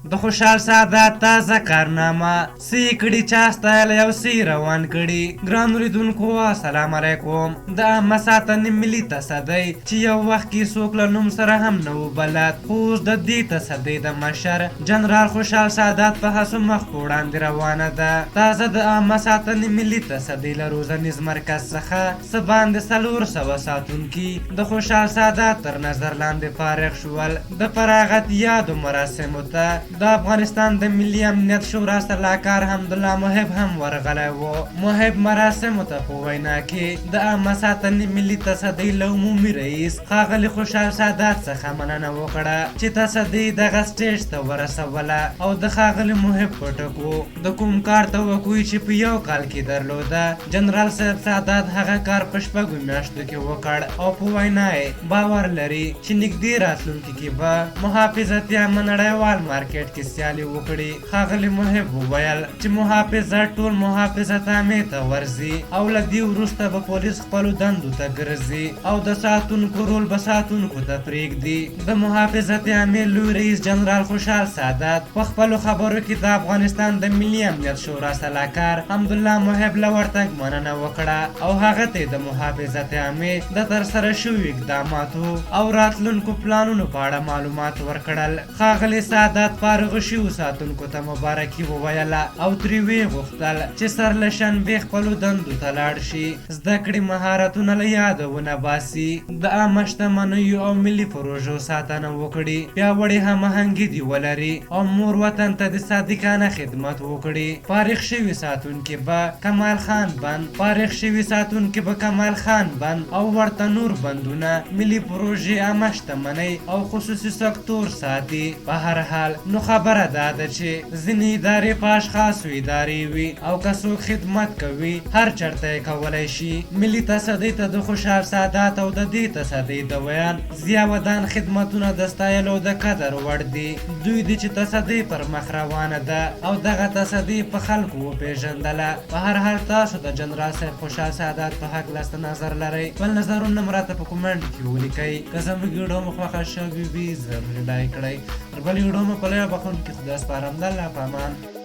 د خوشحال سادات تازه کارنامه سی کړي چا ستایل یو سی روان کړي. ګرانو لیدونکو السلام علیکم. د عامه ساتنې ملي تصدۍ چې یو وخت کې څوک له نوم سره هم نه و بلد، خو اوس د دې تصدۍ د مشر جنرال خوشحال سادات په هڅو مخ په وړاندې روانه ده. تازه د عامه ساتنې ملي تصدۍ له روزنیز مرکز څخه څه باندې 400 ساتونکي د خوشحال سادات تر نظر لاندې فارغ شول. د فراغت یادو مراسمو ته د افغانستان د ملي امنیت شورا سلاکار حمدالله محب هم ورغلی و. محب مراسمو ته په وینا کې د عامه ساتنې ملي تصدۍ له عمومي رئیس ښاغلي خوشحال سادات څخه مننه وکړه چې تصدۍ دغه سټیج ته ورسوله او د ښاغلي محب په ټکو د کوم کار توقع چې په یو کال کې درلوده جنرال صاحب سادات هغه کار په 6 میاشتو کې وکړ او په وینا یې باور لري چې نږدې راتلونکي کې به محافظتي عامه نړیوال مارکیټ کې سیالي وکړي. ښاغلي محب وویل چې محافظت ټول محافظت عامې ته ورځي او له دې وروسته به پولیس خپلو دندو ته ګرځي او د ساتونکو رول به ساتونکو ته پرېږدي. د محافظت عامې لوی رئیس جنرال خوشحال سادات په خپلو خبرو کې د افغانستان د ملي امنیت شورا سلاکار حمدالله محب له ورتګ مننه وکړه او هغه ته د محافظت عامې د ترسره شویو اقداماتو او راتلونکو پلانونو په اړه معلومات ورکړل. ښاغلي سادات فارغ شویو ساتونکو ته مبارکي وویله او ترې ویې غوښتل چې سر له شنبې خپلو دندو ته لاړ شي، زده کړې مهارتونه له یاده ونه باسي، د عامه شتمنیو او ملي پروژو ساتنه وکړي، پیاوړې هماهنګي دې ولري او مور وطن ته د صادقانه خدمت وکړي. فارغ شوي ساتونکي به کمال خان بند، فارغ شوي ساتونکي به کمال خان بند او ورته نور بندونه ملي پروژې عامه شتمنۍ او خصوصي سکتور ساتي. په هر حال نو خبره دا ده چې ځینې ادارې په اشخاصو ادارې وي او که څوک خدمت کوي هر چرته یې کولی شي. ملي تصدۍ ته د خوشحال سادات او د دې تصدۍ د ویان ضیاءالدین خدمتونه د ستایلو او د قدر وړ دي. دوی دي چې تصدۍ پر مخ روانه ده او دغه تصدۍ په خلکو وپېژندله. په هر حال تاسو د جنرال صاحب خوشحال سادات په هکله څه نظر لرئ؟ خپل نظرونه م راته په کومنټ کې ولیکئ. که زموږ ویډیو مو خوښه شوې وي ضرور لایک کړئ. تر بلې ویډیو مو په لویه بخښونکي خدای سپارم. د الله په امان.